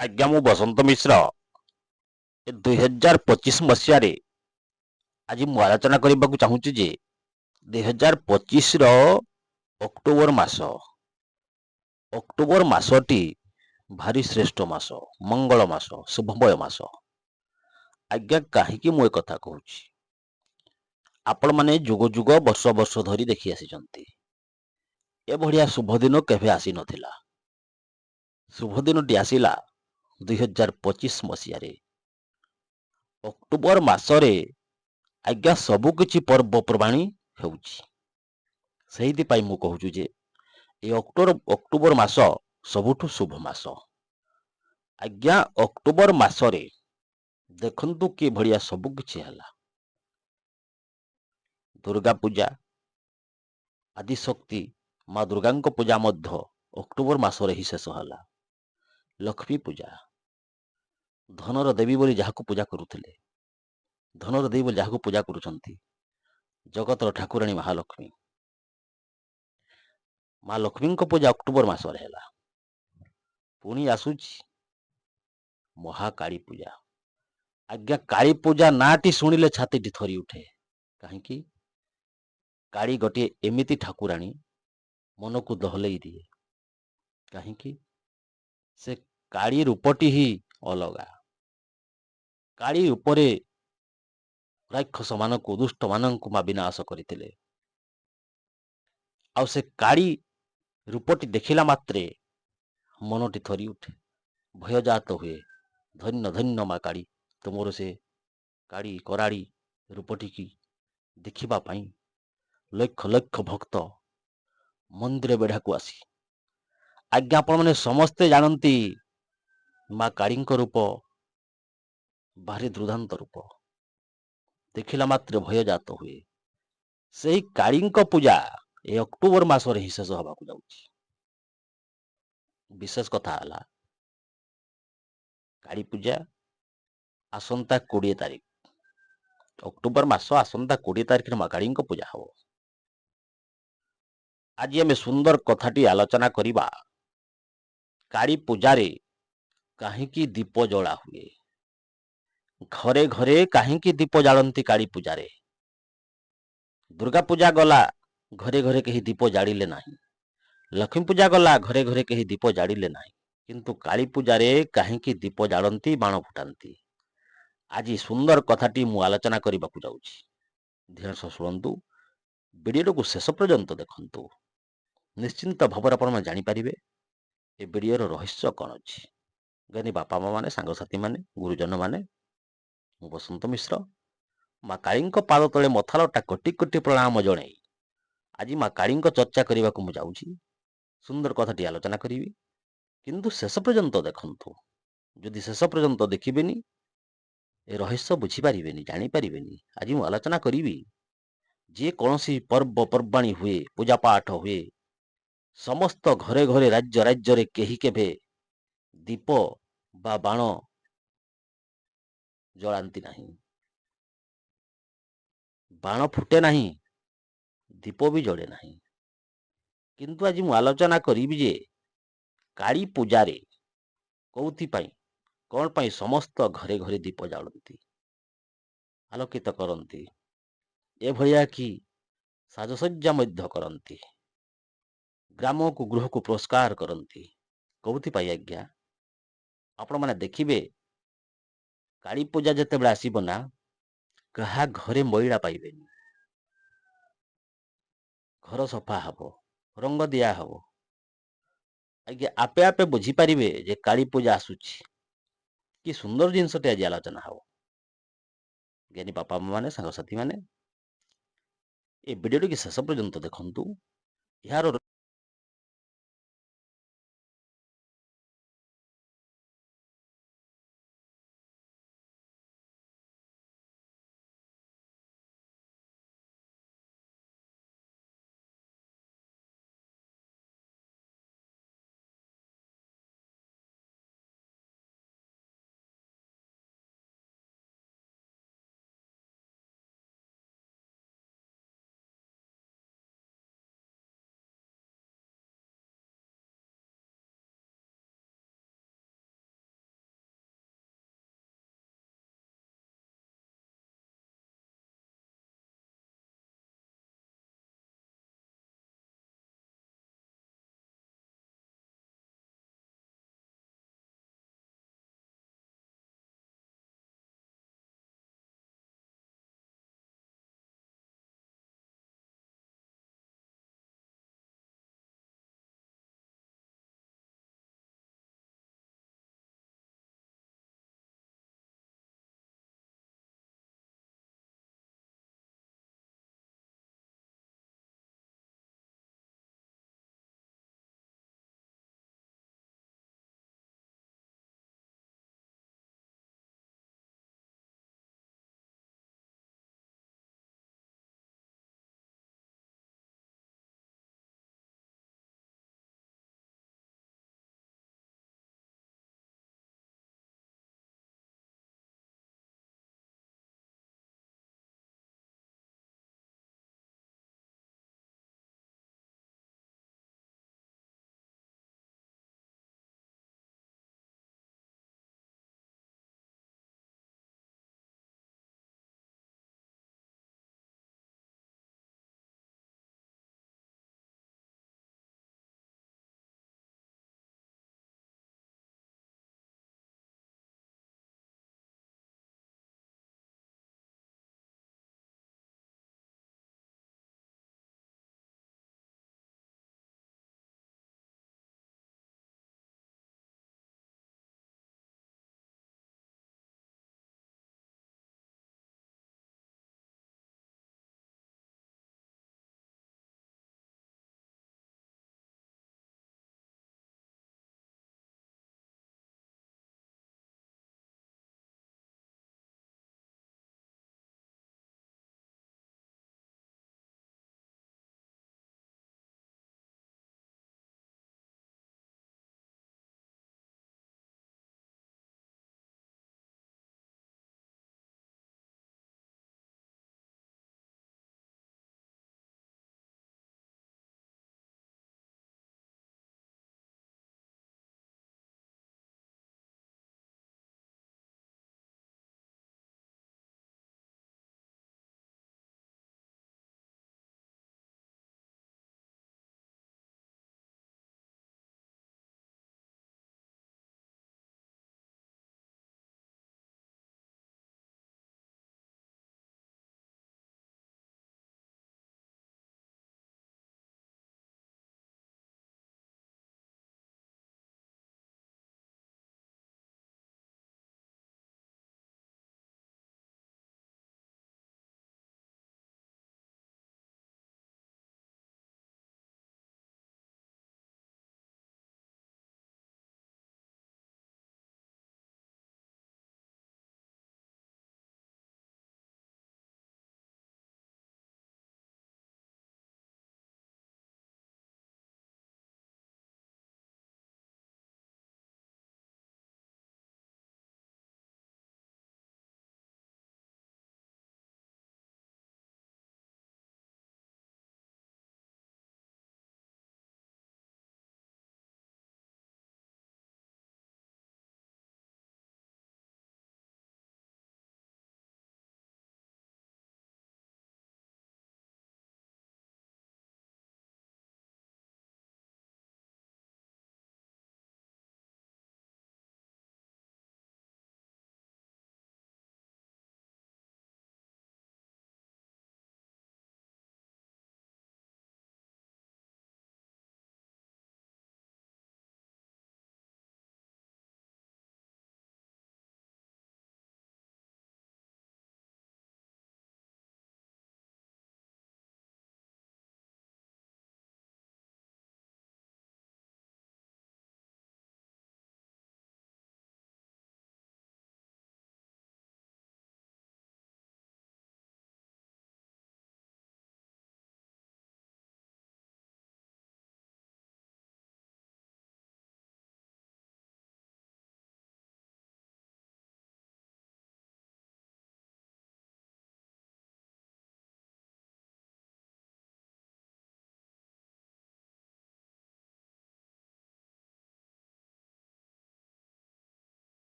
ଆଜ୍ଞା ମୁଁ ବସନ୍ତ ମିଶ୍ର ଏ 2025 ମସିହାରେ ଆଜି ମୁଁ ଆଲୋଚନା କରିବାକୁ ଚାହୁଁଛି ଯେ 2025ର ଅକ୍ଟୋବର ମାସଟି ଭାରି ଶ୍ରେଷ୍ଠ ମାସ, ମଙ୍ଗଳ ମାସ, ଶୁଭମୟ ମାସ। ଆଜ୍ଞା କାହିଁକି ମୁଁ ଏ କଥା କହୁଛି? ଆପଣମାନେ ଯୁଗ ଯୁଗ ବର୍ଷ ବର୍ଷ ଧରି ଦେଖି ଆସିଛନ୍ତି ଏଭଳିଆ ଶୁଭ ଦିନ କେବେ ଆସିନଥିଲା। ଶୁଭ ଦିନଟି ଆସିଲା 2025 ମସିହାରେ ଅକ୍ଟୋବର ମାସରେ। ଆଜ୍ଞା ସବୁ କିଛି ପର୍ବପର୍ବାଣୀ ହେଉଛି। ସେଇଥିପାଇଁ ମୁଁ କହୁଛି ଯେ ଏ ଅକ୍ଟୋବର ମାସ ସବୁଠୁ ଶୁଭ ମାସ। ଆଜ୍ଞା ଅକ୍ଟୋବର ମାସରେ ଦେଖନ୍ତୁ କି ଭଳିଆ ସବୁ କିଛି ହେଲା। ଦୁର୍ଗା ପୂଜା, ଆଦିଶକ୍ତି ମା ଦୁର୍ଗାଙ୍କ ପୂଜା ମଧ୍ୟ ଅକ୍ଟୋବର ମାସରେ ହିଁ ଶେଷ ହେଲା। ଲକ୍ଷ୍ମୀ ପୂଜା, ଧନର ଦେବୀ ବୋଲି ଯାହାକୁ ପୂଜା କରୁଥିଲେ, ଧନର ଦେବୀ ବୋଲି ଯାହାକୁ ପୂଜା କରୁଛନ୍ତି, ଜଗତର ଠାକୁରାଣୀ ମହାଲକ୍ଷ୍ମୀ, ମା ଲକ୍ଷ୍ମୀଙ୍କ ପୂଜା ଅକ୍ଟୋବର ମାସରେ ହେଲା। ପୁଣି ଆସୁଛି ମହାକାଳୀ ପୂଜା। ଆଜ୍ଞା କାଳୀ ପୂଜା ନାଁଟି ଶୁଣିଲେ ଛାତିଟି ଥରି ଉଠେ। କାହିଁକି? କାଳୀ ଗୋଟିଏ ଏମିତି ଠାକୁରାଣୀ ମନକୁ ଦହଲେଇ ଦିଏ। କାହିଁକି? ସେ କାଳୀ ରୂପଟି ହିଁ ଅଲଗା। କାଳୀ ଉପରେ ରାକ୍ଷସ ମାନଙ୍କୁ, ଦୁଷ୍ଟ ମାନଙ୍କୁ ମା ବିନାଶ କରିଥିଲେ। ଆଉ ସେ କାଳୀ ରୂପଟି ଦେଖିଲା ମାତ୍ରେ ମନଟି ଥରି ଉଠେ, ଭୟଜାତ ହୁଏ। ଧନ୍ୟ ଧନ୍ୟ ମା କାଳୀ, ତୁମର ସେ କାଳୀ କରାଳି ରୂପଟିକି ଦେଖିବା ପାଇଁ ଲକ୍ଷ ଲକ୍ଷ ଭକ୍ତ ମନ୍ଦିର ବେଢାକୁ ଆସି, ଆଜ୍ଞା ଆପଣମାନେ ସମସ୍ତେ ଜାଣନ୍ତି ମା କାଳୀଙ୍କ ରୂପ ଭାରି ଦୁର୍ଦାନ୍ତ ରୂପ, ଦେଖିଲା ମାତ୍ରେ ଭୟ ଜାତ ହୁଏ। ସେହି କାଳୀଙ୍କ ପୂଜା ଏ ଅକ୍ଟୋବର ମାସରେ ହିଁ ଶେଷ ହେବାକୁ ଯାଉଛି। ବିଶେଷ କଥା ହେଲା କାଳୀ ପୂଜା ଆସନ୍ତା 20 ତାରିଖ, ଅକ୍ଟୋବର ମାସ ଆସନ୍ତା 20 ତାରିଖରେ ମା କାଳୀଙ୍କ ପୂଜା ହବ। ଆଜି ଆମେ ସୁନ୍ଦର କଥାଟି ଆଲୋଚନା କରିବା, କାଳୀ ପୂଜାରେ କାହିଁକି ଦୀପ ଜଳା ହୁଏ? ଘରେ ଘରେ କାହିଁକି ଦୀପ ଜାଳନ୍ତି କାଳୀ ପୂଜାରେ? ଦୁର୍ଗା ପୂଜା ଗଲା, ଘରେ ଘରେ କେହି ଦୀପ ଜାଳିଲେ ନାହିଁ। ଲକ୍ଷ୍ମୀ ପୂଜା ଗଲା, ଘରେ ଘରେ କେହି ଦୀପ ଜାଳିଲେ ନାହିଁ। କିନ୍ତୁ କାଳୀ ପୂଜାରେ କାହିଁକି ଦୀପ ଜାଳନ୍ତି, ବାଣ ଫୁଟାନ୍ତି? ଆଜି ସୁନ୍ଦର କଥାଟି ମୁଁ ଆଲୋଚନା କରିବାକୁ ଯାଉଛି। ଧ୍ୟାନ ସହ ଶୁଣନ୍ତୁ, ଭିଡିଓକୁ ଶେଷ ପର୍ଯ୍ୟନ୍ତ ଦେଖନ୍ତୁ। ନିଶ୍ଚିନ୍ତ ଭାବରେ ଆପଣମାନେ ଜାଣିପାରିବେ ଏ ଭିଡିଓର ରହସ୍ୟ କଣ ଅଛି। ଜ୍ଞାନୀ ବାପା ମା ମାନେ, ସାଙ୍ଗସାଥି ମାନେ, ଗୁରୁଜନ ମାନେ, ମୁଁ ବସନ୍ତ ମିଶ୍ର ମା କାଳୀଙ୍କ ପାଦ ତଳେ ମଥାଲଟା କୋଟି କୋଟି ପ୍ରଣାମ ଜଣାଇ ଆଜି ମା କାଳୀଙ୍କ ଚର୍ଚ୍ଚା କରିବାକୁ ମୁଁ ଯାଉଛି। ସୁନ୍ଦର କଥାଟି ଆଲୋଚନା କରିବି, କିନ୍ତୁ ଶେଷ ପର୍ଯ୍ୟନ୍ତ ଦେଖନ୍ତୁ। ଯଦି ଶେଷ ପର୍ଯ୍ୟନ୍ତ ଦେଖିବେନି ଏ ରହସ୍ୟ ବୁଝିପାରିବେନି, ଜାଣିପାରିବେନି। ଆଜି ମୁଁ ଆଲୋଚନା କରିବି, ଯେ କୌଣସି ପର୍ବପର୍ବାଣୀ ହୁଏ, ପୂଜା ପାଠ ହୁଏ, ସମସ୍ତ ଘରେ ଘରେ, ରାଜ୍ୟ ରାଜ୍ୟରେ କେହି କେବେ ଦୀପ ବା ବାଣ ଜଳାନ୍ତି ନାହିଁ, ବାଣ ଫୁଟେ ନାହିଁ, ଦୀପ ବି ଜଳେ ନାହିଁ। କିନ୍ତୁ ଆଜି ମୁଁ ଆଲୋଚନା କରିବି ଯେ କାଳୀ ପୂଜାରେ କୋଉଥିପାଇଁ, କଣ ପାଇଁ ସମସ୍ତ ଘରେ ଘରେ ଦୀପ ଜାଳନ୍ତି, ଆଲୋକିତ କରନ୍ତି, ଏଭଳିଆ କି ସାଜସଜ୍ଜା ମଧ୍ୟ କରନ୍ତି, ଗ୍ରାମକୁ ଗୃହକୁ ପୁରସ୍କାର କରନ୍ତି। କୋଉଥିପାଇଁ ଆଜ୍ଞା? ଆପଣମାନେ ଦେଖିବେ କାଳୀ ପୂଜା ଯେତେବେଳେ ଆସିବ ନା, କାହା ଘରେ ମଇଳା ପାଇବେନି। ଘର ସଫା ହବ, ରଙ୍ଗ ଦିଆ ହବ। ଆଜ୍ଞା ଆପେ ଆପେ ବୁଝିପାରିବେ ଯେ କାଳୀ ପୂଜା ଆସୁଛି। କି ସୁନ୍ଦର ଜିନିଷଟି ଆଜି ଆଲୋଚନା ହବ। ଜ୍ଞାନୀ ବାପା ମାନେ, ସାଙ୍ଗସାଥି ମାନେ, ଏ ଭିଡିଓଟିକୁ ଶେଷ ପର୍ଯ୍ୟନ୍ତ ଦେଖନ୍ତୁ। ଏହାର